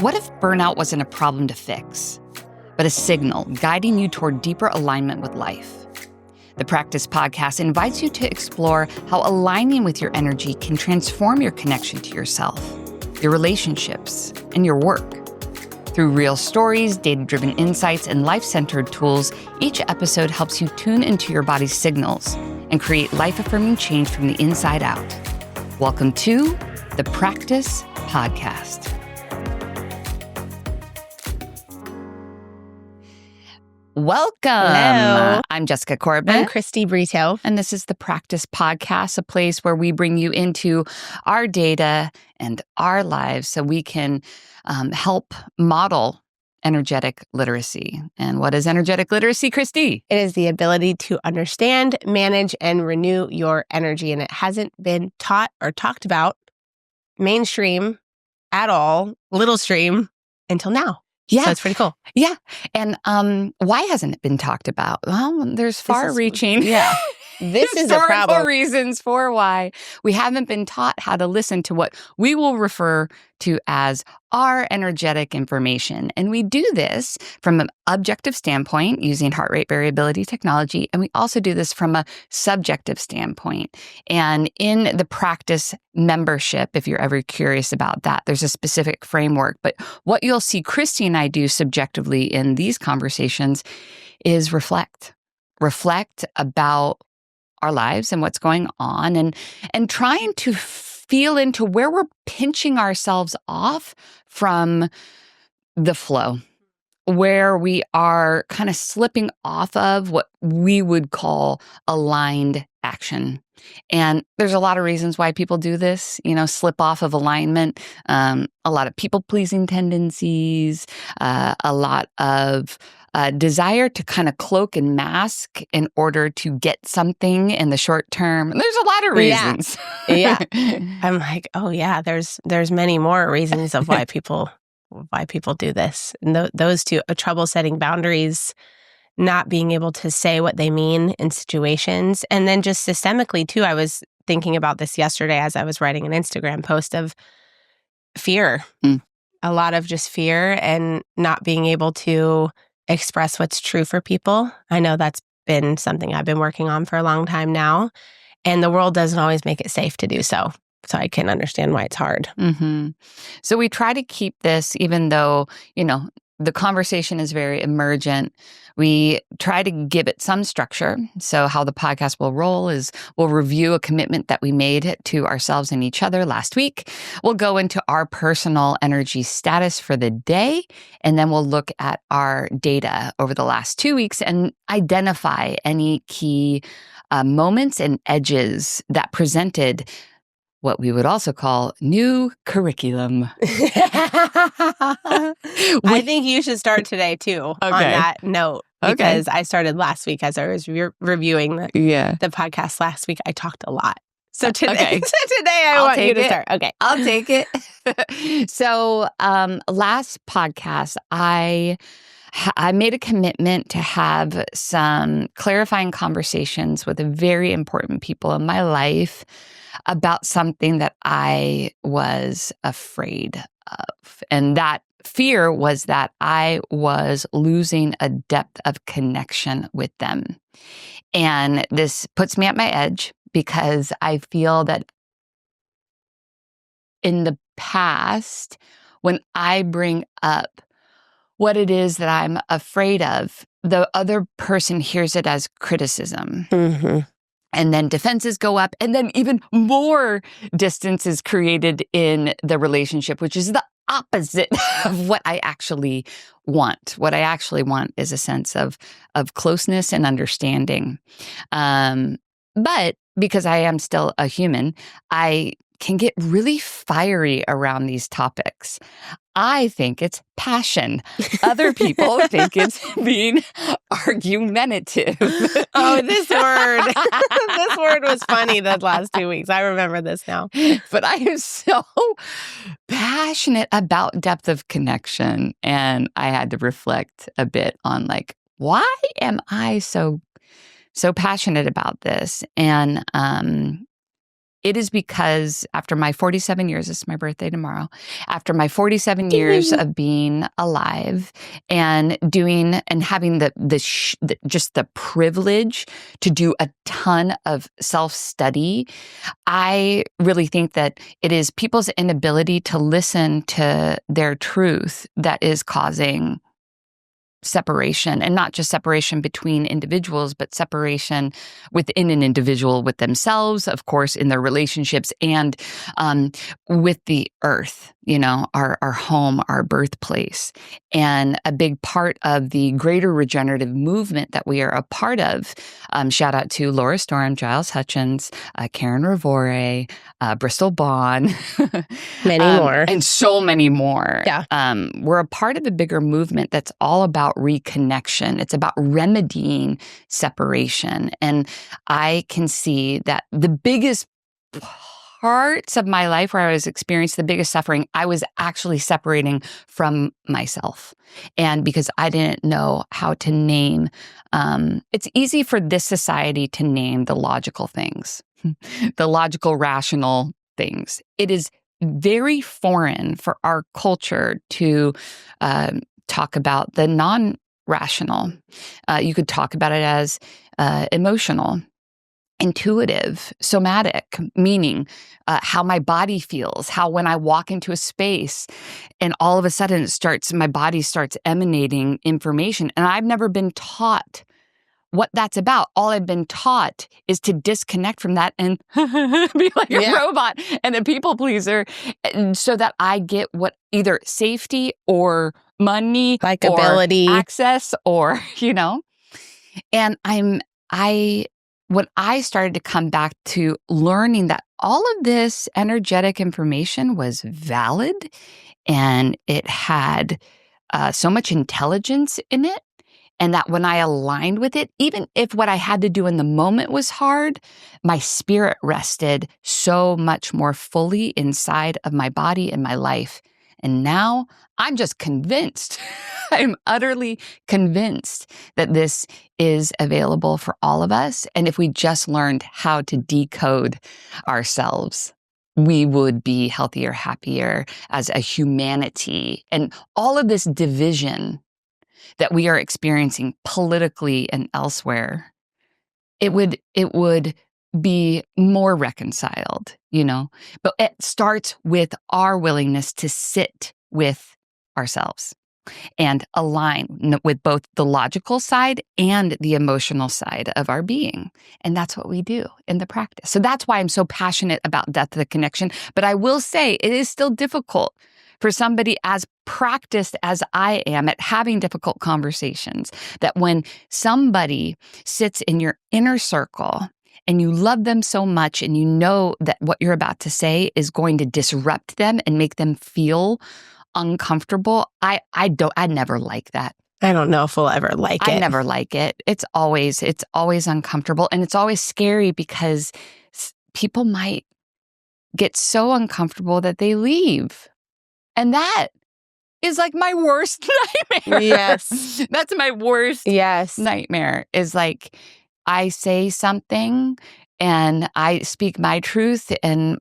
What if burnout wasn't a problem to fix, but a signal guiding you toward deeper alignment with life? The Practice Podcast invites you to explore how aligning with your energy can transform your connection to yourself, your relationships, and your work. Through real stories, data-driven insights, and life-centered tools, each episode helps you tune into your body's signals and create life-affirming change from the inside out. Welcome to the Practice Podcast. Welcome. Hello. I'm Jessica Corbin. I'm Kristi Britto. And this is the Practice Podcast, a place where we bring you into our data and our lives so we can help model energetic literacy. And what is energetic literacy, Kristi? It is the ability to understand, manage, and renew your energy. And it hasn't been taught or talked about mainstream at all, little stream, until now. Yeah. So it's pretty cool. Yeah. And why hasn't it been talked about? Well, there's far-reaching This is a historical problem. reasons for why we haven't been taught how to listen to what we will refer to as our energetic information. And we do this from an objective standpoint using heart rate variability technology. And we also do this from a subjective standpoint. And in the practice membership, if you're ever curious about that, there's a specific framework. But what you'll see Kristi and I do subjectively in these conversations is reflect about our lives and what's going on and trying to feel into where we're pinching ourselves off from the flow, where we are kind of slipping off of what we would call aligned action. And there's a lot of reasons why people do this, slip off of alignment, a lot of people-pleasing tendencies, a lot of desire to kind of cloak and mask in order to get something in the short term. There's a lot of reasons. Yeah. I'm like, oh yeah, there's many more reasons of why people do this. And those two, trouble setting boundaries, not being able to say what they mean in situations. And then just systemically too, I was thinking about this yesterday as I was writing an Instagram post of fear. A lot of just fear and not being able to express what's true for people. I know that's been something I've been working on for a long time now. And the world doesn't always make it safe to do so. So I can understand why it's hard. Mm-hmm. So we try to keep this, even though, the conversation is very emergent. We try to give it some structure. So how the podcast will roll is we'll review a commitment that we made to ourselves and each other last week. We'll go into our personal energy status for the day, and then we'll look at our data over the last 2 weeks and identify any key moments and edges that presented what we would also call new curriculum. I think you should start today, too, on that note. Because I started last week as I was reviewing the podcast last week. I talked a lot. So today, I want you to start. Okay. I'll take it. So last podcast, I made a commitment to have some clarifying conversations with very important people in my life about something that I was afraid of. And that fear was that I was losing a depth of connection with them. And this puts me at my edge because I feel that in the past, when I bring up what it is that I'm afraid of, the other person hears it as criticism. Mm-hmm. And then defenses go up, and then even more distance is created in the relationship, which is the opposite of what I actually want. What I actually want is a sense of closeness and understanding. But because I am still a human, I can get really fiery around these topics. I think it's passion. Other people think it's being argumentative. Oh, this word. This word was funny the last 2 weeks. I remember this now. But I am so passionate about depth of connection. And I had to reflect a bit on why am I so passionate about this? And it is because after my 47 years, this is my birthday tomorrow, after my 47 years of being alive and doing and having just the privilege to do a ton of self-study, I really think that it is people's inability to listen to their truth that is causing separation, and not just separation between individuals, but separation within an individual with themselves, of course, in their relationships, and with the earth, our home, our birthplace. And a big part of the greater regenerative movement that we are a part of, shout out to Laura Storm, Giles Hutchins, Karen Ravore, Bristol Bond, Many more. and so many more. Yeah. We're a part of a bigger movement that's all about reconnection. It's about remedying separation. And I can see that the biggest parts of my life where I was experiencing the biggest suffering, I was actually separating from myself. And because I didn't know how to name, it's easy for this society to name the logical things, the logical, rational things. It is very foreign for our culture to talk about the non-rational. You could talk about it as emotional, intuitive, somatic, meaning how my body feels, how when I walk into a space and all of a sudden my body starts emanating information. And I've never been taught what that's about. All I've been taught is to disconnect from that and be like a robot and a people pleaser, so that I get what either safety or money, likability, or access, or And when I started to come back to learning that all of this energetic information was valid and it had so much intelligence in it, and that when I aligned with it, even if what I had to do in the moment was hard, my spirit rested so much more fully inside of my body and my life. And now I'm just convinced, I'm utterly convinced that this is available for all of us. And if we just learned how to decode ourselves, we would be healthier, happier as a humanity. And all of this division that we are experiencing politically and elsewhere, it would be more reconciled, But it starts with our willingness to sit with ourselves and align with both the logical side and the emotional side of our being. And that's what we do in the practice. So that's why I'm so passionate about depth of the connection. But I will say it is still difficult for somebody as practiced as I am at having difficult conversations, that when somebody sits in your inner circle and you love them so much and you know that what you're about to say is going to disrupt them and make them feel uncomfortable, I never like that. I don't know if we'll ever like it. I never like it. It's always uncomfortable, and it's always scary because people might get so uncomfortable that they leave. And that is like my worst nightmare. Yes. That's my worst nightmare, is like I say something and I speak my truth, and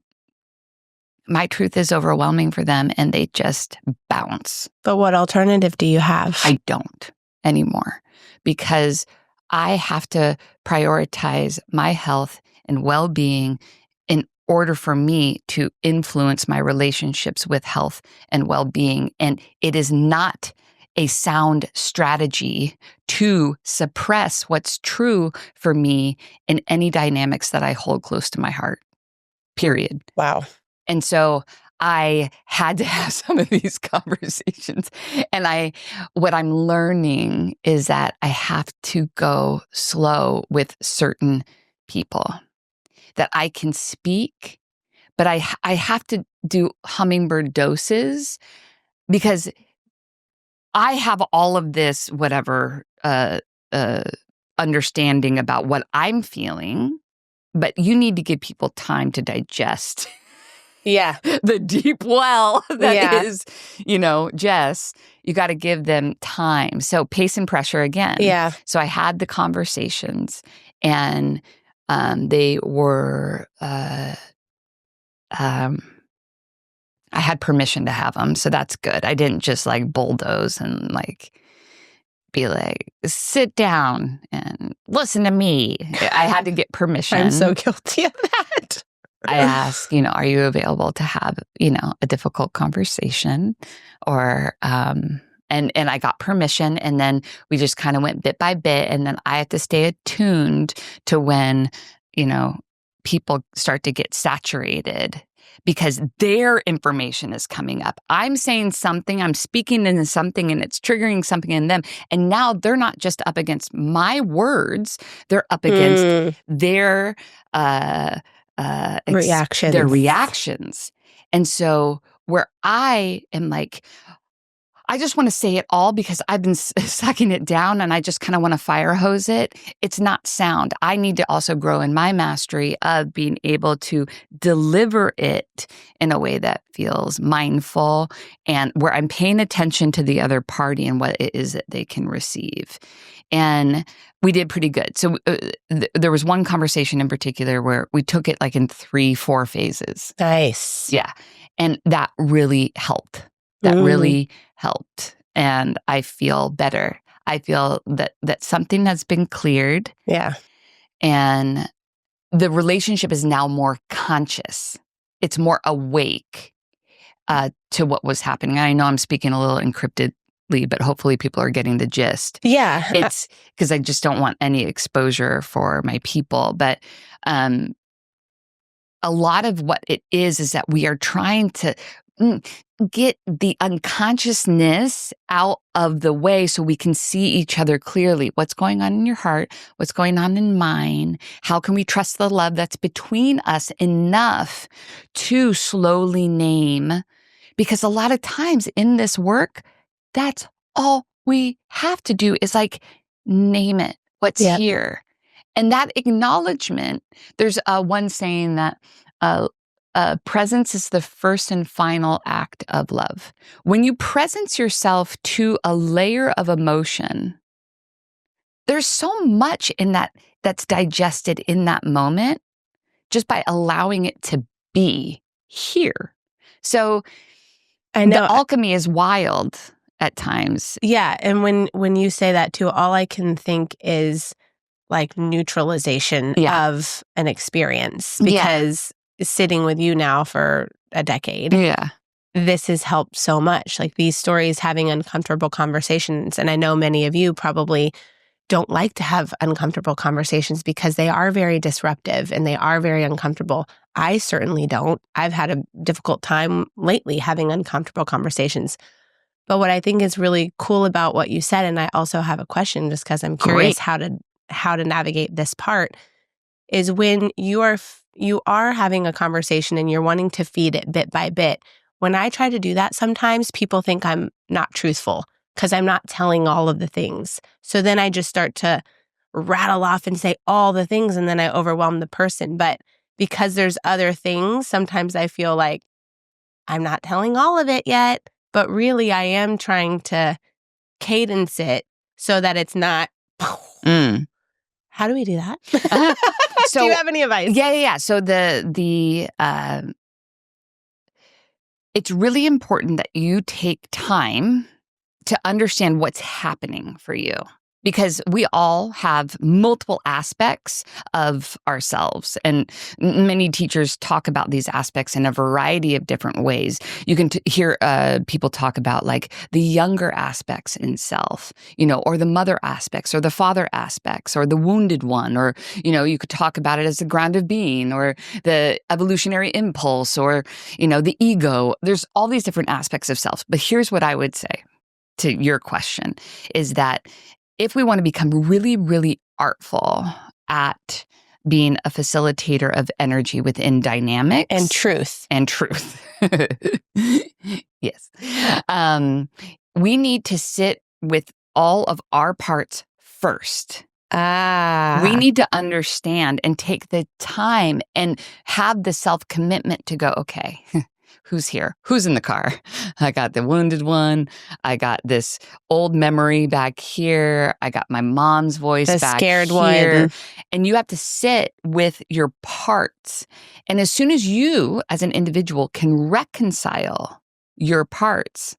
my truth is overwhelming for them and they just bounce. But what alternative do you have? I don't anymore, because I have to prioritize my health and well-being in order for me to influence my relationships with health and well-being. And it is not a sound strategy to suppress what's true for me in any dynamics that I hold close to my heart, period. Wow. And so I had to have some of these conversations. And what I'm learning is that I have to go slow with certain people, that I can speak, but I have to do hummingbird doses, because I have all of this, whatever, understanding about what I'm feeling, but you need to give people time to digest. Yeah. The deep well that is, Jess, you got to give them time. So pace and pressure again. Yeah. So I had the conversations, and they were I had permission to have them, so that's good. I didn't just like bulldoze and like be like, sit down and listen to me. I had to get permission. I'm so guilty of that. I asked, are you available to have, a difficult conversation, or and I got permission, and then we just kind of went bit by bit, and then I had to stay attuned to when, people start to get saturated because their information is coming up. I'm saying something, I'm speaking into something, and it's triggering something in them. And now they're not just up against my words, they're up against their reactions. And so where I am like, I just want to say it all because I've been sucking it down and I just kind of want to fire hose it. It's not sound. I need to also grow in my mastery of being able to deliver it in a way that feels mindful and where I'm paying attention to the other party and what it is that they can receive. And we did pretty good. So there was one conversation in particular where we took it like in 3-4 phases. Nice. Yeah. And that really helped. That really helped. And I feel better. I feel that something has been cleared. Yeah. And the relationship is now more conscious. It's more awake to what was happening. I know I'm speaking a little encryptedly, but hopefully people are getting the gist. Yeah. It's because I just don't want any exposure for my people. But a lot of what it is that we are trying to get the unconsciousness out of the way so we can see each other clearly. What's going on in your heart? What's going on in mine? How can we trust the love that's between us enough to slowly name? Because a lot of times in this work, that's all we have to do is like name it, what's here. And that acknowledgement, there's one saying that presence is the first and final act of love. When you presence yourself to a layer of emotion, there's so much in that that's digested in that moment just by allowing it to be here. So I know the alchemy is wild at times. Yeah. And when you say that too, all I can think is like neutralization of an experience because sitting with you now for a decade, this has helped so much. Like these stories, having uncomfortable conversations. And I know many of you probably don't like to have uncomfortable conversations because they are very disruptive and they are very uncomfortable. I certainly don't. I've had a difficult time lately having uncomfortable conversations. But what I think is really cool about what you said, and I also have a question just because I'm curious how to navigate this part, is when you are having a conversation and you're wanting to feed it bit by bit. When I try to do that, sometimes people think I'm not truthful because I'm not telling all of the things. So then I just start to rattle off and say all the things and then I overwhelm the person. But because there's other things, sometimes I feel like I'm not telling all of it yet, but really I am trying to cadence it so that it's not. How do we do that? So, do you have any advice? Yeah. So it's really important that you take time to understand what's happening for you. Because we all have multiple aspects of ourselves. And many teachers talk about these aspects in a variety of different ways. You can hear people talk about like the younger aspects in self, or the mother aspects or the father aspects or the wounded one, or, you could talk about it as the ground of being or the evolutionary impulse or, the ego. There's all these different aspects of self. But here's what I would say to your question is that if we want to become really, really artful at being a facilitator of energy within dynamics and truth, yes, we need to sit with all of our parts first. We need to understand and take the time and have the self-commitment to go, okay, who's here? Who's in the car? I got the wounded one. I got this old memory back here. I got my mom's voice The back scared here. one. And you have to sit with your parts. And as soon as you, as an individual, can reconcile your parts,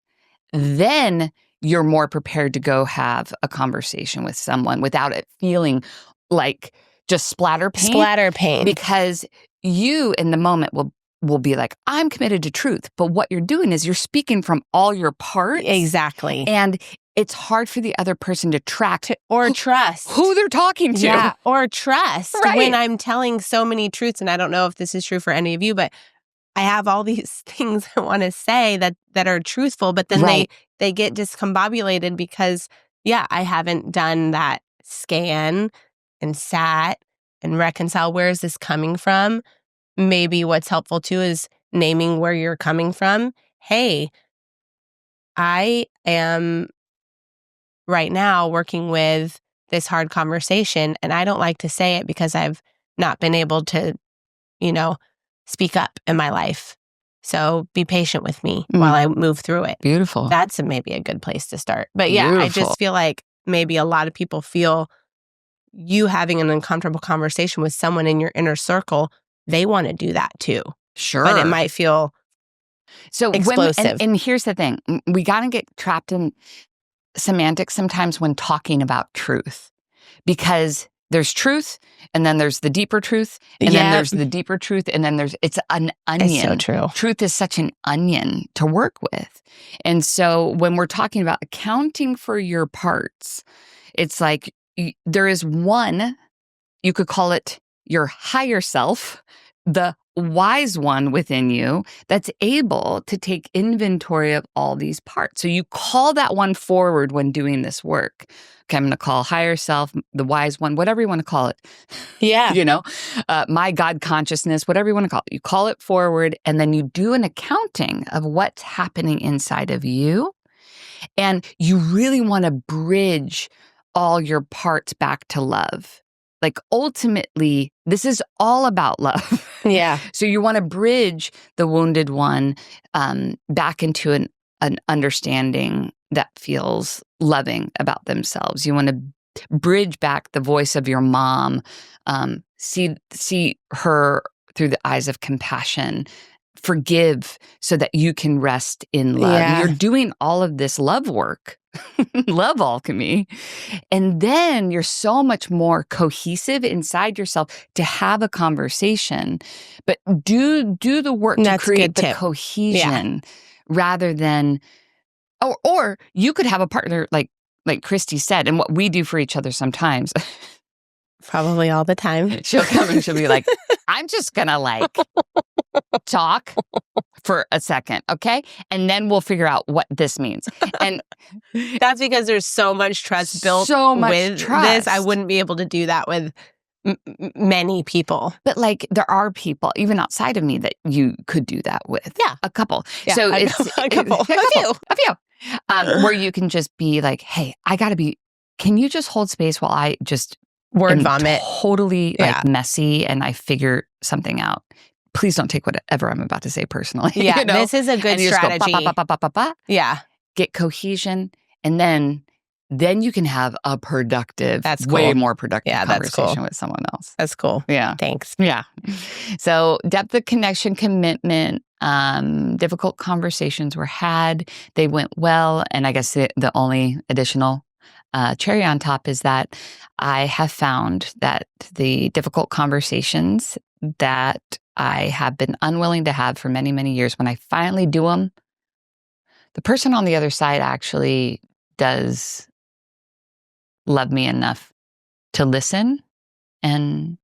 then you're more prepared to go have a conversation with someone without it feeling like just splatter paint. Splatter paint. Because you in the moment will be like, I'm committed to truth. But what you're doing is you're speaking from all your parts. Exactly. And it's hard for the other person to track or trust who they're talking to. Yeah, or trust Right. when I'm telling so many truths. And I don't know if this is true for any of you, but I have all these things I want to say that are truthful, but then Right. they get discombobulated because, I haven't done that scan and sat and reconcile. Where is this coming from? Maybe what's helpful too is naming where you're coming from. Hey, I am right now working with this hard conversation, and I don't like to say it because I've not been able to, speak up in my life. So be patient with me while I move through it. Beautiful. That's maybe a good place to start. But I just feel like maybe a lot of people feel you having an uncomfortable conversation with someone in your inner circle, they want to do that too. Sure. But it might feel explosive. And here's the thing. We got to get trapped in semantics sometimes when talking about truth, because there's truth, and then there's the deeper truth, and then there's the deeper truth, and then it's an onion. It's so true. Truth is such an onion to work with. And so when we're talking about accounting for your parts, it's like there is one, you could call it your higher self, the wise one within you that's able to take inventory of all these parts. So you call that one forward when doing this work. Okay, I'm going to call higher self, the wise one, whatever you want to call it. Yeah. My God consciousness, whatever you want to call it. You call it forward, and then you do an accounting of what's happening inside of you. And you really want to bridge all your parts back to love. Like ultimately, this is all about love. Yeah. So you want to bridge the wounded one back into an understanding that feels loving about themselves. You want to bridge back the voice of your mom, see her through the eyes of compassion, forgive so that you can rest in love. Yeah. You're doing all of this love work, love alchemy. And then you're so much more cohesive inside yourself to have a conversation. But do the work to create the cohesion rather than, or you could have a partner like Kristi said, and what we do for each other sometimes. Probably all the time. She'll come and she'll be like, I'm just going to talk for a second, okay? And then we'll figure out what this means. And that's because there's so much trust built with this. I wouldn't be able to do that with many people. But there are people, even outside of me, that you could do that with. Yeah. A couple. Yeah, so a couple. A few. Where you can just be like, hey, can you just hold space while I just word vomit? Totally messy and I figure something out. Please don't take whatever I'm about to say personally. Yeah, this is a good strategy. Yeah. Get cohesion, and then you can have a productive, way more productive conversation with someone else. That's cool. Yeah. Thanks. Yeah. So depth of connection, commitment, difficult conversations were had. They went well. And I guess the only additional cherry on top is that I have found that the difficult conversations that I have been unwilling to have for many, many years, when I finally do them, the person on the other side actually does love me enough to listen and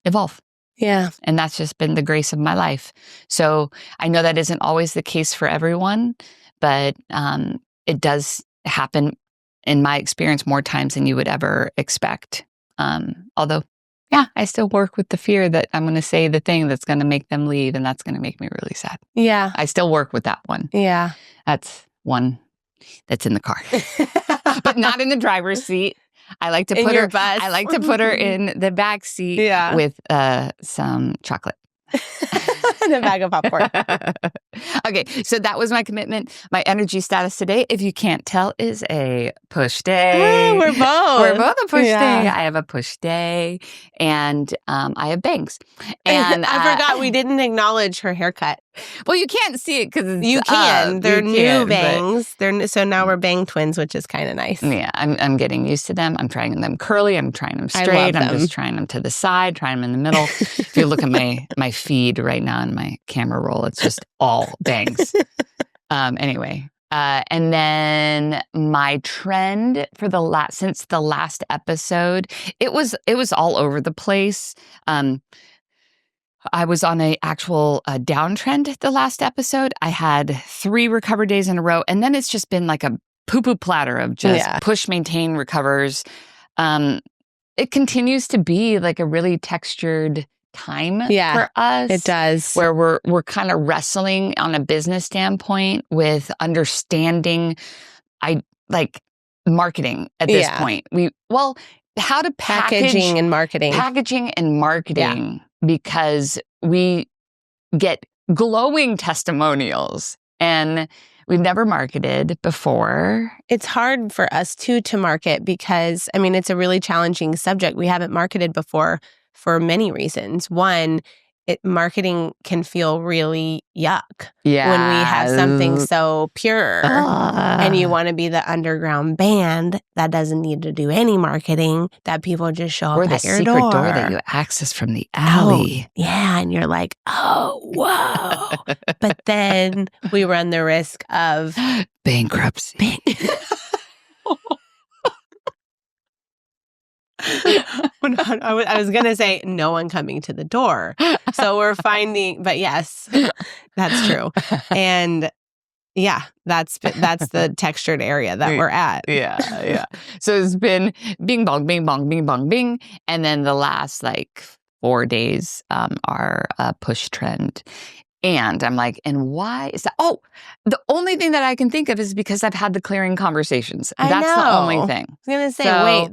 evolve. Yeah. And that's just been the grace of my life. So I know that isn't always the case for everyone, but it does happen, in my experience, more times than you would ever expect. Although, I still work with the fear that I'm going to say the thing that's going to make them leave, and that's going to make me really sad. Yeah. I still work with that one. Yeah. That's one that's in the car, but not in the driver's seat. I like to put her. Bus. I like to put her in the back seat with some chocolate and a bag of popcorn. Okay, so that was my commitment. My energy status today, if you can't tell, is a push day. We're both. We're both a push Yeah. day. I have a push day, and I have bangs. And I forgot we didn't acknowledge her haircut. Well, you can't see it because it's You can. up. They're You new can, bangs. So now we're bang twins, which is kind of nice. Yeah, I'm getting used to them. I'm trying them curly. I'm trying them straight. I love I'm them. just trying them to the side, trying them in the middle. If you look at my feed right now in my camera roll, it's just all bangs. Anyway, and then my trend for since the last episode, it was all over the place. I was on an actual downtrend the last episode. I had 3 recover days in a row, and then it's just been like a poo-poo platter of just push, maintain, recovers. It continues to be like a really textured time for us. It does. Where we're kind of wrestling on a business standpoint with understanding marketing at this point. How to packaging and marketing. Because we get glowing testimonials and we've never marketed before. It's hard for us to market because, I mean, it's a really challenging subject. We haven't marketed before for many reasons. One, marketing can feel really yuck when we have something so pure and you want to be the underground band that doesn't need to do any marketing, that people just show up at your door. Or the secret door that you access from the alley. Yeah, and you're like, oh, whoa. But then we run the risk of bankruptcy. I was going to say no one coming to the door. So we're finding, but yes, that's true. And yeah, that's the textured area that we're at. Yeah. So it's been bing bong, bing bong, bing bong, bing. And then the last 4 days are a push trend. And I'm like, and why is that? Oh, the only thing that I can think of is because I've had the clearing conversations. That's the only thing. I was going to say, wait,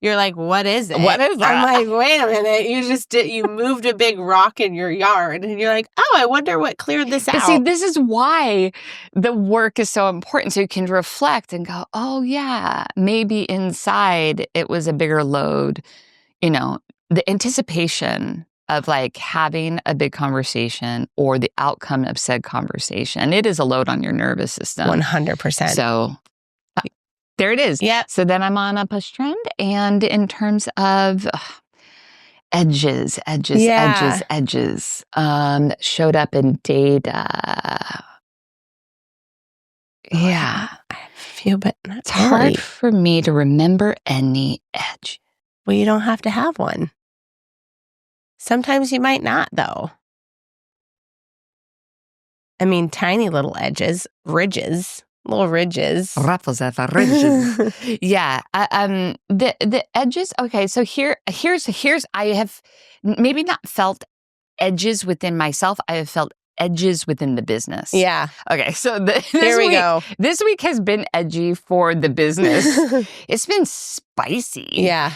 you're like, what is it? What is that? I'm like, wait a minute. You moved a big rock in your yard. And you're like, oh, I wonder what cleared this out. See, this is why the work is so important. So you can reflect and go, oh, yeah, maybe inside it was a bigger load. The anticipation of having a big conversation or the outcome of said conversation. It is a load on your nervous system. 100%. So there it is. Yeah. So then I'm on a push trend. And in terms of edges, showed up in data. Yeah. I have a few, but not it's hard for me to remember any edge. Well, you don't have to have one. Sometimes you might not, though. I mean, tiny little edges, little ridges. Ruffles at the ridges. Yeah. The edges. Okay. So here's, I have maybe not felt edges within myself. I have felt edges within the business. Yeah. Okay. So here we go. This week has been edgy for the business. It's been spicy. Yeah.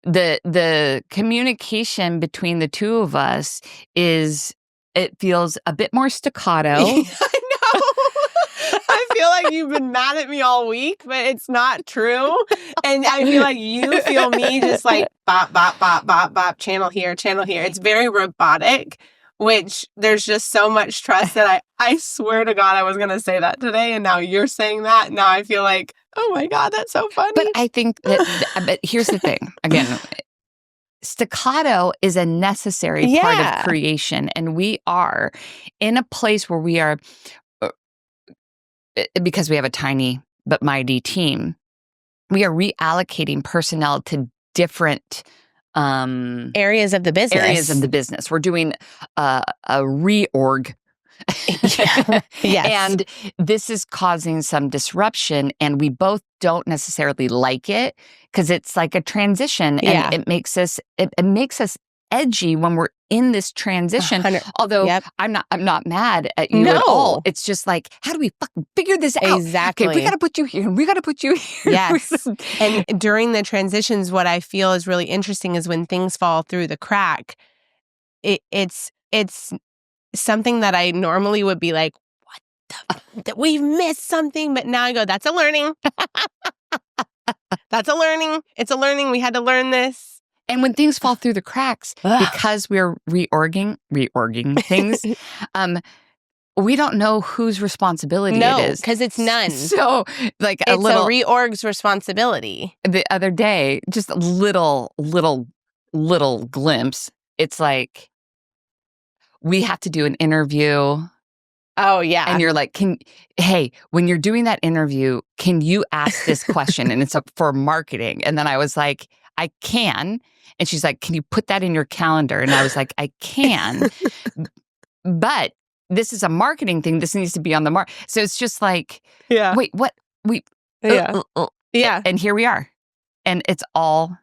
The communication between the two of us it feels a bit more staccato. I know. I feel like you've been mad at me all week, but it's not true. And I feel like you feel me just bop, bop, bop, bop, bop, channel here, channel here. It's very robotic, which there's just so much trust that I swear to God I was going to say that today. And now you're saying that. Now I feel like, oh my God, that's so funny. But I think but here's the thing. Again, staccato is a necessary part of creation. And we are in a place where we are, because we have a tiny but mighty team, we are reallocating personnel to different areas of the business. We're doing a reorg. Yes. And this is causing some disruption, and we both don't necessarily like it because it's like a transition, and it makes us edgy when we're in this transition. 100. Although I'm not mad at you at all. It's just how do we fucking figure this out? Exactly. Okay, we got to put you here, and we got to put you here. Yes. And during the transitions, what I feel is really interesting is when things fall through the crack, it's something that I normally would be like, that we've missed something. But now I go, that's a learning. That's a learning. It's a learning. We had to learn this. And when things fall through the cracks, because we're reorging things, we don't know whose responsibility it is. Because it's none. So, like it's a reorg's responsibility. The other day, just a little glimpse. It's like, we have to do an interview. Oh, yeah. And you're like, hey, when you're doing that interview, can you ask this question? And it's for marketing. And then I was like, I can. And she's like, can you put that in your calendar? And I was like, I can. But this is a marketing thing. This needs to be on the mark. So it's just like, wait, what? Yeah. And here we are. And it's all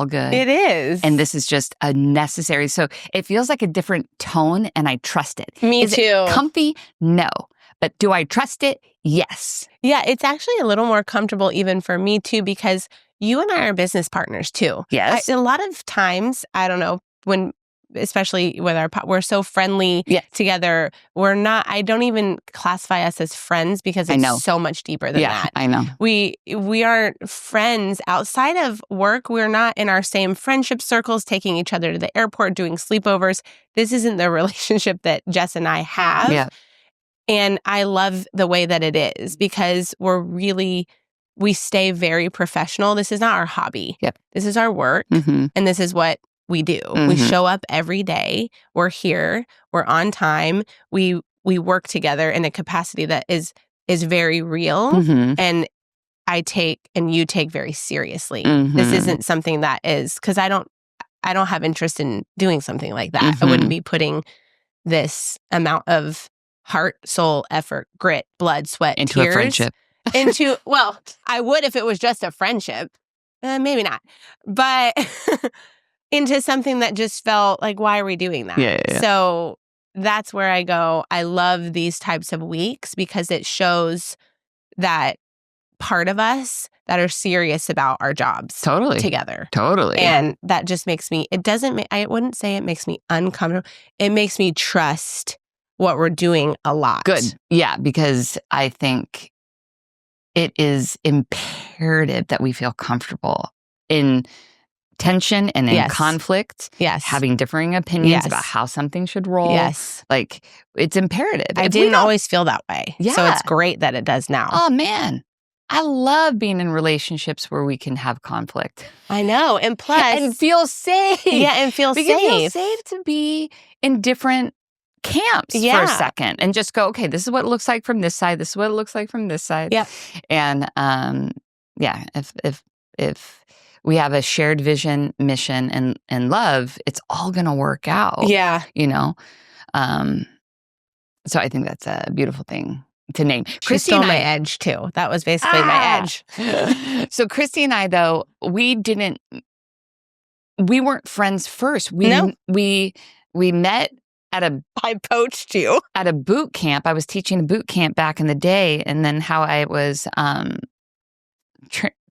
good. It is. And this is just a necessary. So it feels like a different tone, and I trust it. Me is too. It comfy? No. But do I trust it? Yes. Yeah, it's actually a little more comfortable even for me too, because you and I are business partners too. Yes. A lot of times, I don't know, especially with we're so friendly together. I don't even classify us as friends because it's so much deeper than that. I know. We aren't friends outside of work. We're not in our same friendship circles, taking each other to the airport, doing sleepovers. This isn't the relationship that Jess and I have. Yeah. And I love the way that it is because we stay very professional. This is not our hobby. Yep. This is our work. Mm-hmm. And this is what we do. Mm-hmm. We show up every day. We're here. We're on time. We work together in a capacity that is very real. Mm-hmm. And I take and you take very seriously. Mm-hmm. This isn't something that is, because I don't have interest in doing something like that. Mm-hmm. I wouldn't be putting this amount of heart, soul, effort, grit, blood, sweat, into tears a friendship. Well, I would if it was just a friendship. Maybe not. But into something that just felt like, why are we doing that? Yeah. So that's where I go, I love these types of weeks because it shows that part of us that are serious about our jobs together. Totally. And that just makes me, I wouldn't say it makes me uncomfortable. It makes me trust what we're doing a lot. Good. Yeah, because I think it is imperative that we feel comfortable in tension and in conflict. Yes. Having differing opinions about how something should roll. Yes. Like, it's imperative. I didn't always feel that way. Yeah. So it's great that it does now. Oh, man. I love being in relationships where we can have conflict. I know. And plus. And feel safe. Yeah, and feel safe. We can feel safe to be in different camps for a second and just go, okay, this is what it looks like from this side. This is what it looks like from this side. Yeah. And if we have a shared vision, mission, and love, it's all going to work out. Yeah. You know? So I think that's a beautiful thing to name. She stole my edge too. That was basically my edge. So Kristi and I, though, we weren't friends first. We met I poached you at a boot camp. I was teaching a boot camp back in the day, and then how I was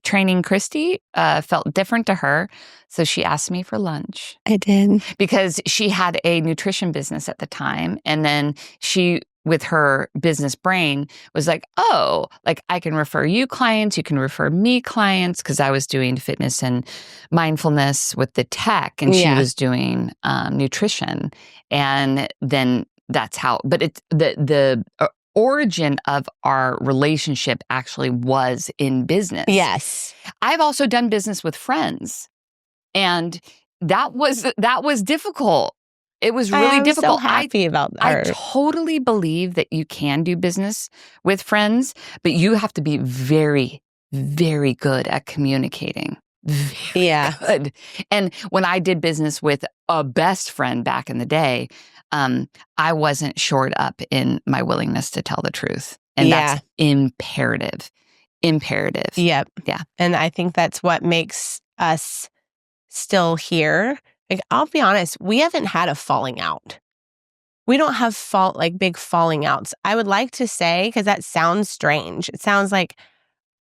training Kristi felt different to her, so she asked me for lunch. I did, because she had a nutrition business at the time, and then she, with her business brain, was like, oh, like I can refer you clients, you can refer me clients, because I was doing fitness and mindfulness with the tech, and she was doing nutrition. And then that's how, but it's the origin of our relationship actually was in business. Yes. I've also done business with friends, and that was difficult. It was really difficult. I'm so happy about that. I totally believe that you can do business with friends, but you have to be very, very good at communicating. Very good. And when I did business with a best friend back in the day, I wasn't shored up in my willingness to tell the truth. And that's imperative. Imperative. Yep. Yeah. And I think that's what makes us still here. Like, I'll be honest, we haven't had a falling out. We don't have big falling outs. I would like to say, because that sounds strange. It sounds like,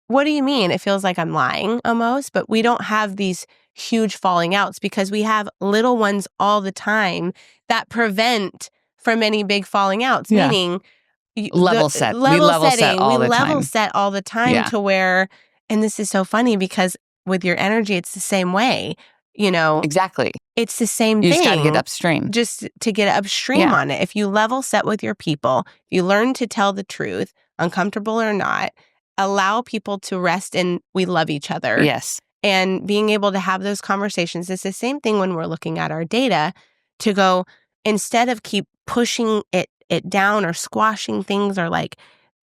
what do you mean? It feels like I'm lying almost, but we don't have these huge falling outs because we have little ones all the time that prevent from any big falling outs, Yeah. meaning Level set. We level set all the time. We level set all the time Yeah. to where, and this is so funny because with your energy, it's the same way. Exactly. It's the same You thing. just got to get upstream. Just to get upstream on it. If you level set with your people, you learn to tell the truth, uncomfortable or not, allow people to rest in we love each other. Yes. And being able to have those conversations. It's the same thing when we're looking at our data to go, instead of keep pushing it down or squashing things or like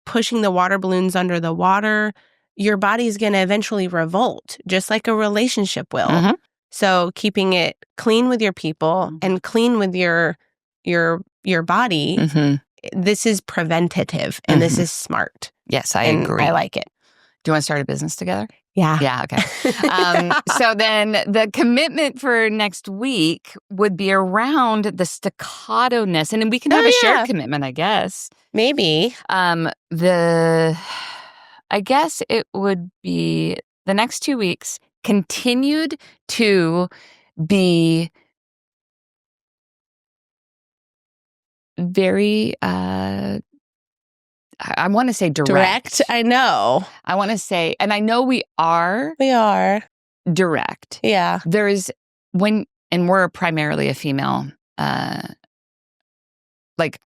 pushing the water balloons under the water, your body's going to eventually revolt, just like a relationship will. Mm-hmm. So keeping it clean with your people and clean with your body, this is preventative and this is smart. Yes, I agree. I like it. Do you want to start a business together? Yeah. Yeah, okay. So then the commitment for next week would be around the staccato-ness. And we can have a shared commitment, I guess. Maybe. I guess it would be the next 2 weeks continued to be very I want to say direct. I know. I want to say, and I know we are direct. Yeah. And we're primarily a female, like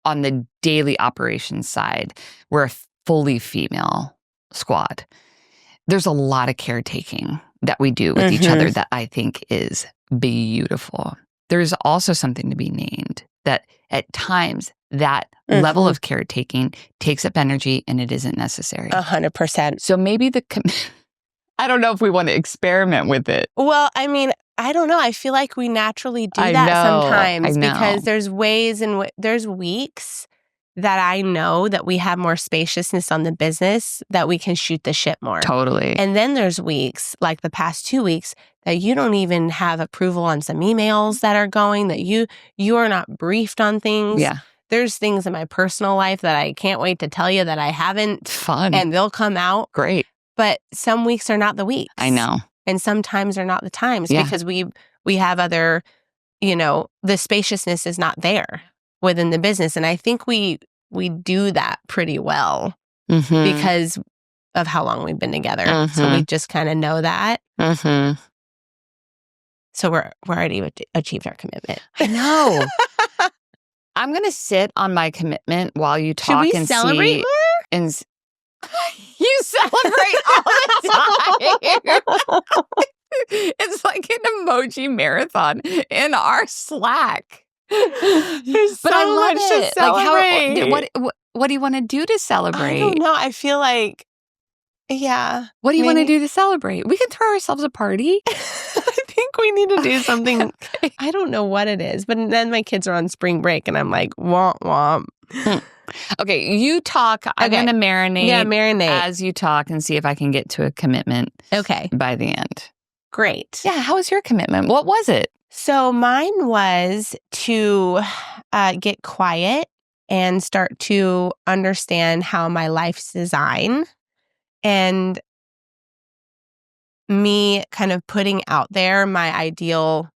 on the daily operations side, we're a fully female squad. There's a lot of caretaking that we do with each other that I think is beautiful. There's also something to be named that at times that level of caretaking takes up energy and it isn't necessary. 100%. So maybe I don't know if we want to experiment with it. Well, I mean, I don't know. I feel like we naturally do that sometimes because there's ways and there's weeks that I know that we have more spaciousness on the business, that we can shoot the shit more. Totally. And then there's weeks, like the past 2 weeks, that you don't even have approval on some emails that are going, that you are not briefed on things. Yeah. There's things in my personal life that I can't wait to tell you that I haven't. Fun. And they'll come out. Great. But some weeks are not the weeks. I know. And sometimes are not the times because we have other, the spaciousness is not there within the business. And I think we do that pretty well because of how long we've been together. So we just kind of know that. So we're already achieved our commitment. I know. I'm going to sit on my commitment while you talk. Should we celebrate more? And you celebrate all the time. It's like an emoji marathon in our Slack. There's but so I love much to it. celebrate. Like what do you want to do to celebrate? I don't know. I feel like, What do you want to do to celebrate? We can throw ourselves a party. I think we need to do something. Okay. I don't know what it is, but then my kids are on spring break and I'm like, womp womp. Okay, you talk. I'm going to marinate. Yeah, marinate. As you talk and see if I can get to a commitment. Okay. By the end. Great. Yeah, how was your commitment? What was it? So mine was to get quiet and start to understand how my life's designed and me kind of putting out there my ideal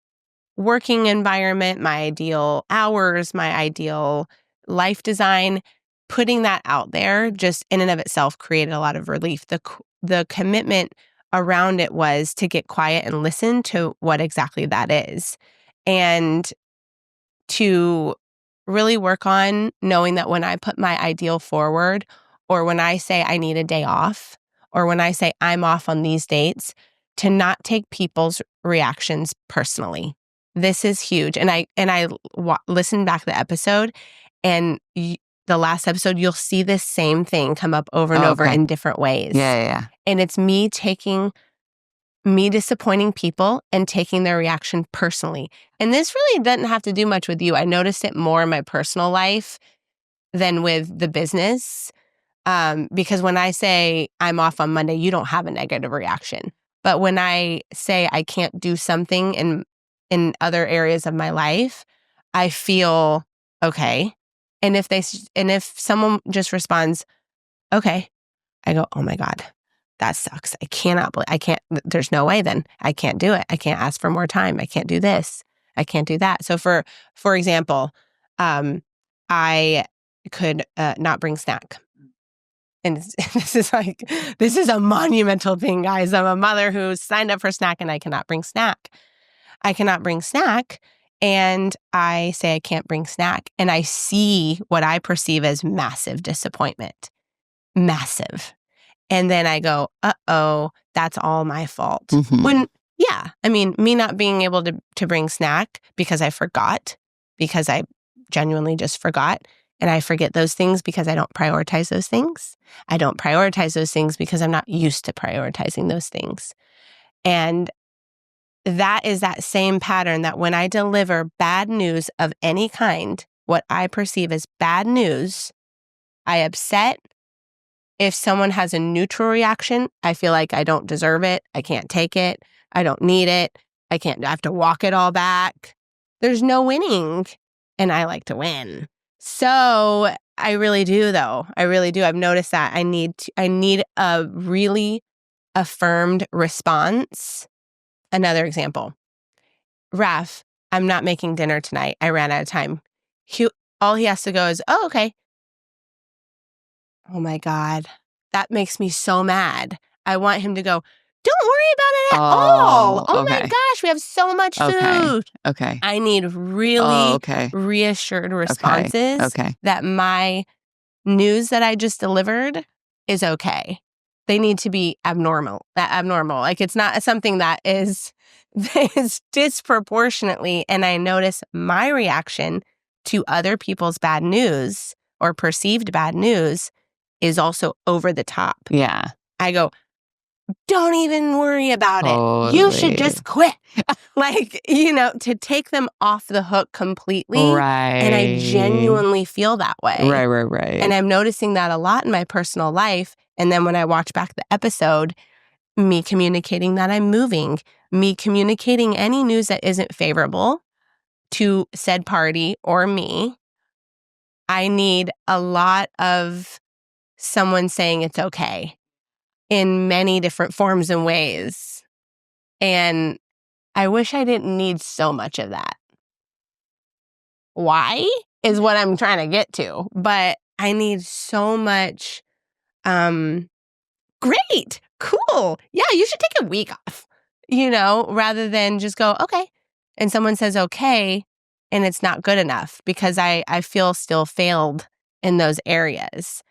working environment, my ideal hours, my ideal life design, putting that out there just in and of itself created a lot of relief. The commitment around it was to get quiet and listen to what exactly that is. And to really work on knowing that when I put my ideal forward, or when I say I need a day off, or when I say I'm off on these dates, to not take people's reactions personally. This is huge. And I listened back to the episode, and the last episode, you'll see this same thing come up over and over in different ways. Yeah. And it's me disappointing people and taking their reaction personally. And this really doesn't have to do much with you. I noticed it more in my personal life than with the business. Because when I say I'm off on Monday, you don't have a negative reaction. But when I say I can't do something in other areas of my life, I feel okay. And if someone just responds, okay, I go, oh my God, that sucks. There's no way then. I can't do it. I can't ask for more time. I can't do this. I can't do that. So for example, I could not bring snack. And this is a monumental thing, guys. I'm a mother who signed up for snack and I cannot bring snack. I cannot bring snack. And I say I can't bring snack. And I see what I perceive as massive disappointment. Massive. And then I go, uh-oh, that's all my fault. Mm-hmm. When, yeah, I mean, me not being able to bring snack because I forgot, because I genuinely just forgot. And I forget those things because I don't prioritize those things. I don't prioritize those things because I'm not used to prioritizing those things. And that is that same pattern that when I deliver bad news of any kind, what I perceive as bad news, I upset. If someone has a neutral reaction, I feel like I don't deserve it. I can't take it. I don't need it. I have to walk it all back. There's no winning. And I like to win. So I really do, though. I really do. I've noticed that I need a really affirmed response. Another example. Raph, I'm not making dinner tonight. I ran out of time. All he has to go is, oh, okay. Oh my God. That makes me so mad. I want him to go, don't worry about it at all. Oh my gosh, we have so much food. Okay. I need really reassured responses that my news that I just delivered is okay. They need to be abnormal. Like it's not something that is disproportionately, and I notice my reaction to other people's bad news or perceived bad news is also over the top. Yeah. I go, don't even worry about it. You should just quit. To take them off the hook completely. Right. And I genuinely feel that way. Right. And I'm noticing that a lot in my personal life. And then when I watch back the episode, me communicating that I'm moving, me communicating any news that isn't favorable to said party or me, I need a lot of someone saying it's okay in many different forms and ways. And I wish I didn't need so much of that. Why is what I'm trying to get to. But I need so much, great, cool. Yeah, you should take a week off, rather than just go, okay. And someone says, okay, and it's not good enough because I feel still failed in those areas.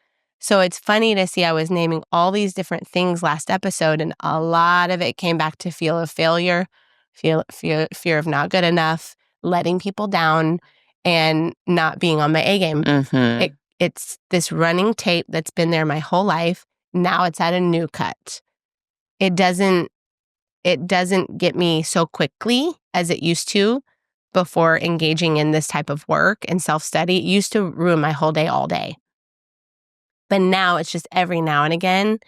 So it's funny to see I was naming all these different things last episode, and a lot of it came back to feel of failure, fear of not good enough, letting people down, and not being on my A game. Mm-hmm. It's this running tape that's been there my whole life. Now it's at a new cut. It doesn't get me so quickly as it used to before engaging in this type of work and self-study. It used to ruin my whole day all day. But now it's just every now and again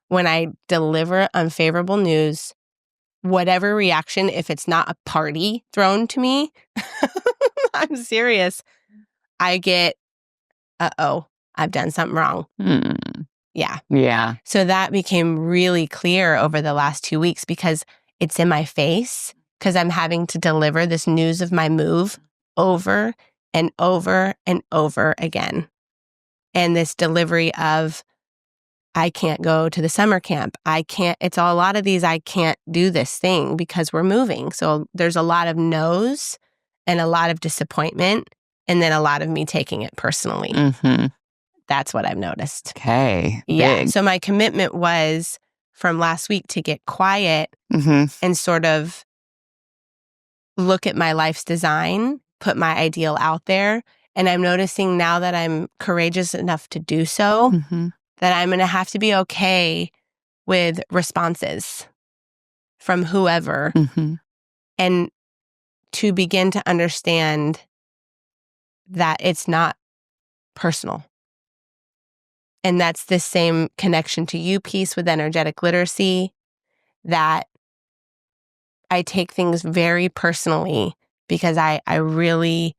when I deliver unfavorable news, whatever reaction, if it's not a party thrown to me, I'm serious, I get, uh-oh, I've done something wrong. Yeah. So that became really clear over the last 2 weeks because it's in my face because I'm having to deliver this news of my move over and over and over again. And this delivery of, I can't go to the summer camp. It's a lot of these, I can't do this thing because we're moving. So there's a lot of no's and a lot of disappointment and then a lot of me taking it personally. Mm-hmm. That's what I've noticed. Okay. Yeah. Big. So my commitment was from last week to get quiet and sort of look at my life's design, put my ideal out there. And I'm noticing now that I'm courageous enough to do so, that I'm going to have to be okay with responses from whoever and to begin to understand that it's not personal. And that's the same connection to you piece with energetic literacy, that I take things very personally because I really,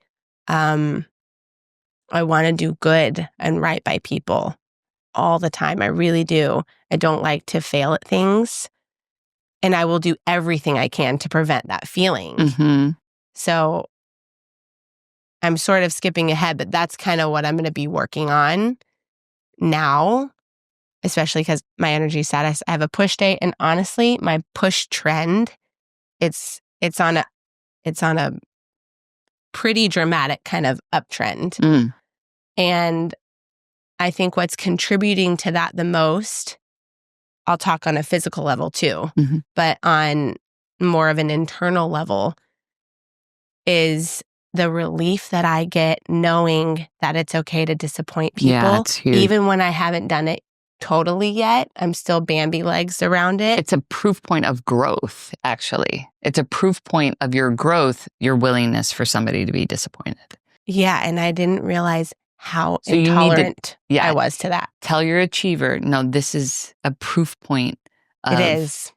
I want to do good and right by people all the time. I really do. I don't like to fail at things. And I will do everything I can to prevent that feeling. So I'm sort of skipping ahead, but that's kind of what I'm going to be working on now, especially because my energy status, I have a push day, and honestly, my push trend, it's on a pretty dramatic kind of uptrend. And I think what's contributing to that the most, I'll talk on a physical level too, but on more of an internal level, is the relief that I get knowing that it's okay to disappoint people. Yeah, it's huge. Even when I haven't done it totally yet, I'm still Bambi legs around it. It's a proof point of growth, actually. It's a proof point of your growth, your willingness for somebody to be disappointed. Yeah, and I didn't realize how intolerant I was to that. Tell your achiever, no, this is a proof point of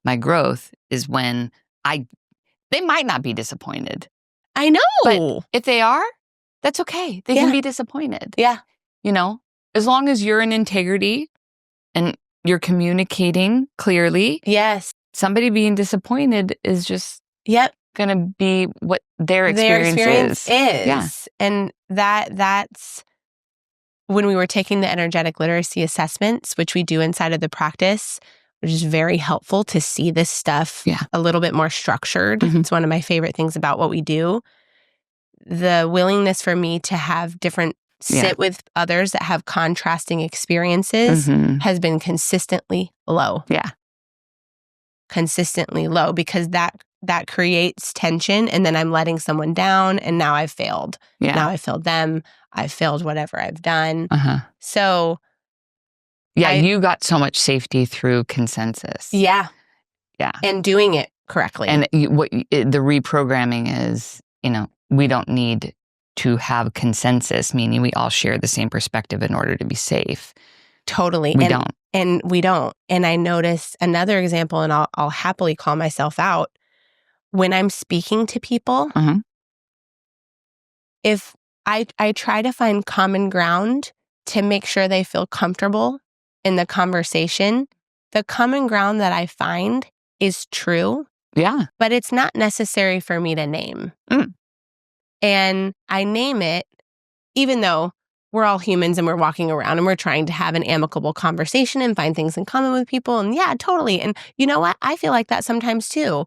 my growth is when they might not be disappointed. I know. But if they are, that's okay. They can be disappointed. Yeah. As long as you're in integrity and you're communicating clearly. Yes. Somebody being disappointed is just going to be what their experience is. Yeah. And that's when we were taking the energetic literacy assessments, which we do inside of the practice, which is very helpful to see this stuff a little bit more structured. It's one of my favorite things about what we do. The willingness for me to have sit with others that have contrasting experiences has been consistently low. Yeah. Consistently low, because that creates tension, and then I'm letting someone down, and now I've failed. Yeah. Now I failed them. I've failed whatever I've done. So you got so much safety through consensus. Yeah. Yeah. And doing it correctly. And the reprogramming is, we don't need to have consensus, meaning we all share the same perspective in order to be safe. Totally. We don't. And we don't. And I noticed another example, and I'll happily call myself out. When I'm speaking to people, if I try to find common ground to make sure they feel comfortable in the conversation, the common ground that I find is true. Yeah. But it's not necessary for me to name. And I name it, even though we're all humans and we're walking around and we're trying to have an amicable conversation and find things in common with people. And yeah, totally. And you know what? I feel like that sometimes too.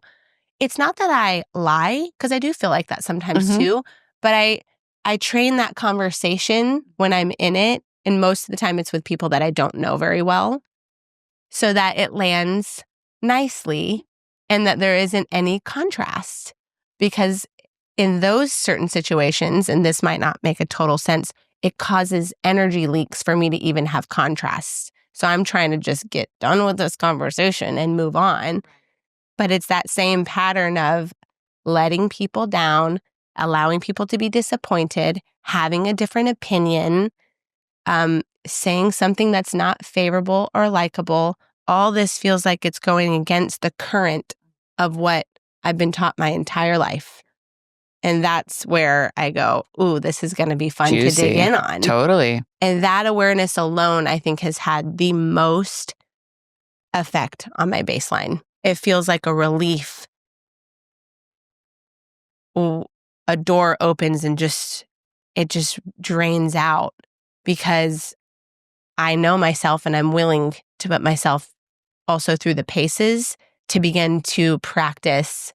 It's not that I lie, because I do feel like that sometimes too, but I train that conversation when I'm in it. And most of the time it's with people that I don't know very well, so that it lands nicely and that there isn't any contrast. Because in those certain situations, and this might not make a total sense, it causes energy leaks for me to even have contrast. So I'm trying to just get done with this conversation and move on. But it's that same pattern of letting people down, allowing people to be disappointed, having a different opinion, saying something that's not favorable or likable. All this feels like it's going against the current of what I've been taught my entire life. And that's where I go, ooh, this is going to be fun to dig in on. Totally. And that awareness alone, I think, has had the most effect on my baseline. It feels like a relief. A door opens and it just drains out, because I know myself and I'm willing to put myself also through the paces to begin to practice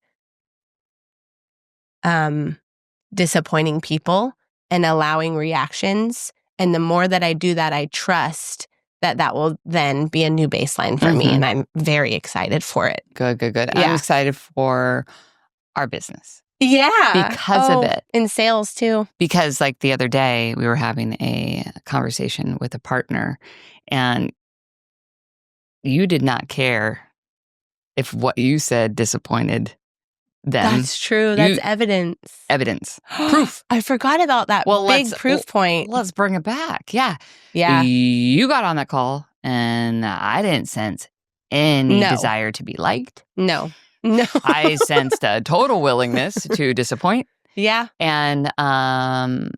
disappointing people and allowing reactions. And the more that I do that, I trust that will then be a new baseline for me. And I'm very excited for it. Good. Yeah. I'm excited for our business. Yeah. Because of it. In sales too. Because like the other day, we were having a conversation with a partner, and you did not care if what you said disappointed them. That's true. That's evidence. Evidence. Proof. I forgot about that big proof point. Let's bring it back. Yeah. Yeah. You got on that call, and I didn't sense any desire to be liked. No. I sensed a total willingness to disappoint. Yeah. And I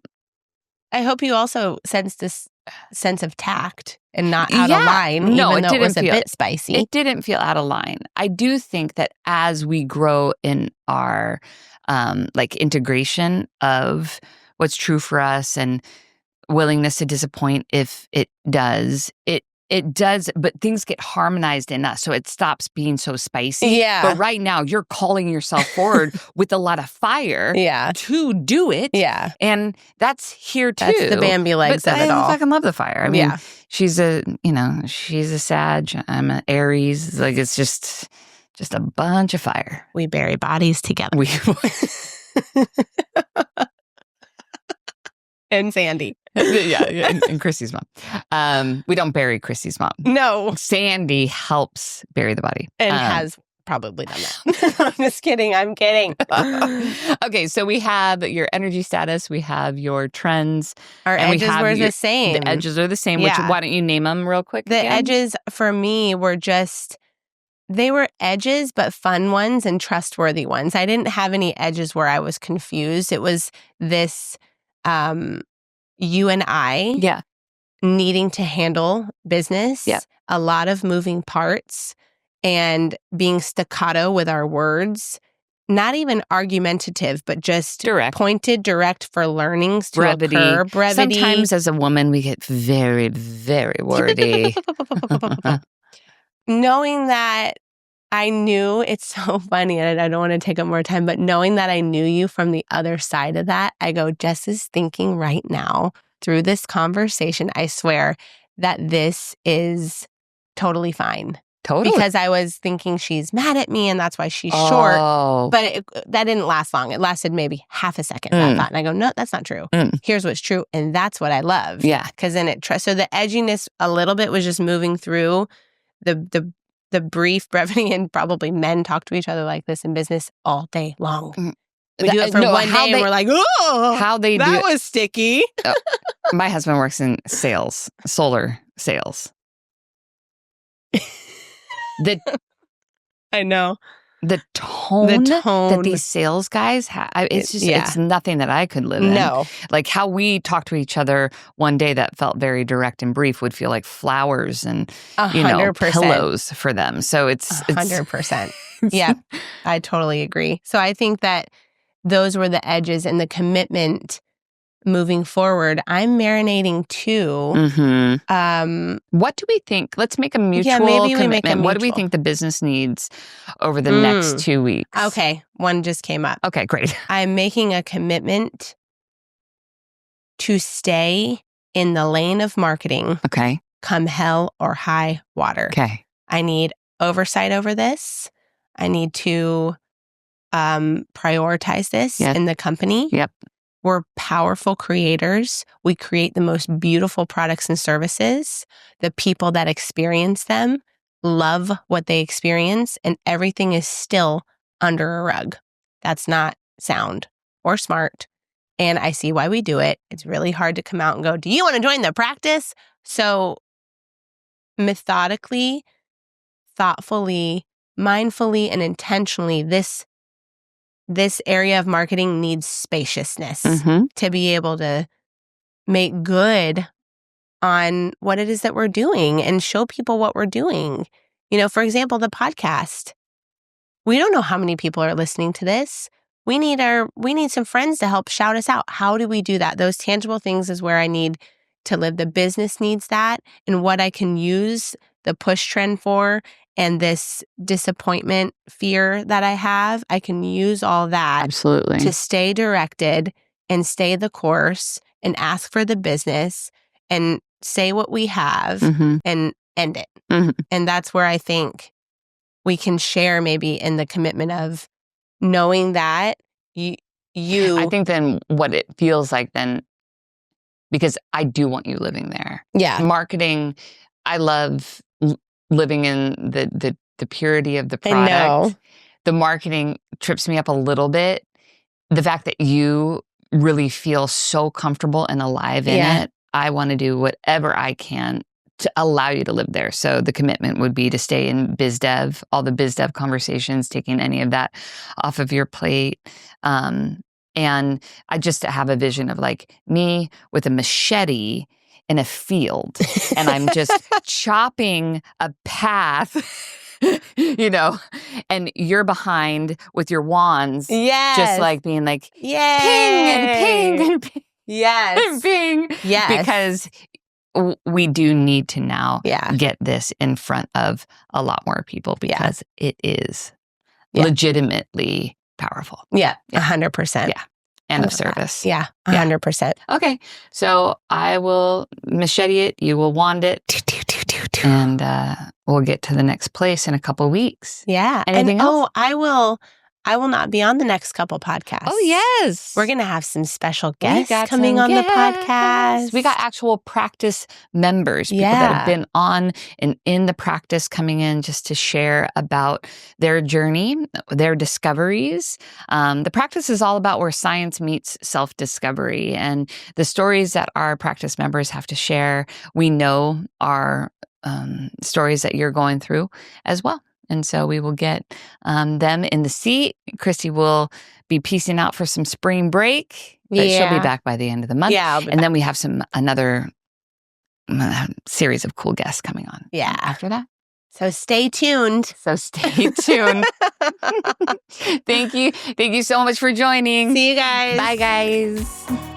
hope you also sensed this sense of tact and not out of line, no, even though it was a feel, bit spicy. It didn't feel out of line. I do think that as we grow in our like integration of what's true for us and willingness to disappoint if it does. It does, but things get harmonized in us, so it stops being so spicy. Yeah. But right now, you're calling yourself forward with a lot of fire to do it. Yeah. And that's here too. That's the Bambi legs of it all. I fucking love the fire. I mean, she's a Sag. I'm an Aries. Like, it's just a bunch of fire. We bury bodies together. And Sandy. and Kristi's mom. We don't bury Kristi's mom. No. Sandy helps bury the body. And has probably done that. I'm just kidding. I'm kidding. Okay, so we have your energy status. We have your trends. Our edges were the same. The edges are the same. Which, why don't you name them real quick? The edges for me were they were edges, but fun ones and trustworthy ones. I didn't have any edges where I was confused. It was this... you and I needing to handle business, a lot of moving parts, and being staccato with our words, not even argumentative, but just direct. Pointed, direct for learnings to occur. Brevity. Sometimes as a woman, we get very, very wordy. Knowing that I knew, it's so funny, and I don't want to take up more time, but knowing that I knew you from the other side of that, I go, Jess is thinking right now through this conversation, I swear, that this is totally fine. Totally. Because I was thinking she's mad at me and that's why she's short. But that didn't last long. It lasted maybe half a second, that thought. And I go, no, that's not true. Here's what's true. And that's what I love. Yeah. Because then so the edginess a little bit was just moving through the brief brevity, and probably men talk to each other like this in business all day long. We do it for one day and we're like, oh, how they that was sticky. My husband works in sales, solar sales. I know. The tone that these sales guys have, it's just, it's nothing that I could live in. No. Like how we talked to each other one day that felt very direct and brief would feel like flowers and, 100%. Pillows for them. So it's 100%. Yeah, I totally agree. So I think that those were the edges and the commitment moving forward. I'm marinating too. What do we think? Let's make a mutual commitment. What do we think the business needs over the next 2 weeks? Okay. One just came up. Okay, great. I'm making a commitment to stay in the lane of marketing. Okay. Come hell or high water. Okay. I need oversight over this. I need to prioritize this in the company. Yep. We're powerful creators. We create the most beautiful products and services. The people that experience them love what they experience, and everything is still under a rug. That's not sound or smart. And I see why we do it. It's really hard to come out and go, do you want to join the practice? So methodically, thoughtfully, mindfully, and intentionally, this area of marketing needs spaciousness to be able to make good on what it is that we're doing and show people what we're doing. For example, the podcast. We don't know how many people are listening to this. We need some friends to help shout us out. How do we do that? Those tangible things is where I need to live. The business needs that, and what I can use the push trend for, and this disappointment fear that I have, I can use all that absolutely to stay directed and stay the course and ask for the business and say what we have and end it. And that's where I think we can share maybe in the commitment of knowing that you. I think then what it feels like then, because I do want you living there. Yeah. Marketing, I love living in the purity of the product. I know. The marketing trips me up a little bit. The fact that you really feel so comfortable and alive in it, I want to do whatever I can to allow you to live there. So the commitment would be to stay in biz dev, all the biz dev conversations, taking any of that off of your plate. And I just have a vision of like me with a machete in a field, and I'm just chopping a path you know, and you're behind with your wands, Yes. just like being like, Yay. ping and ping and ping Yes. and ping. Yes. Because we do need to now Yeah. get this in front of a lot more people because it is Yeah. legitimately powerful. Yeah. 100%. Yeah. And of service. Yeah. 100%. Okay. So I will machete it. You will wand it. And we'll get to the next place in a couple weeks. Yeah. Anything else? I will not be on the next couple podcasts. Oh, yes. We're going to have some special guests coming on the podcast. We got actual practice members, people that have been on and in the practice coming in just to share about their journey, their discoveries. The practice is all about where science meets self-discovery. And the stories that our practice members have to share, we know are stories that you're going through as well. And so we will get them in the seat. Kristi will be piecing out for some spring break, but she'll be back by the end of the month. Yeah, and then we have another series of cool guests coming on. Yeah. After that. So stay tuned. Thank you. Thank you so much for joining. See you guys. Bye, guys.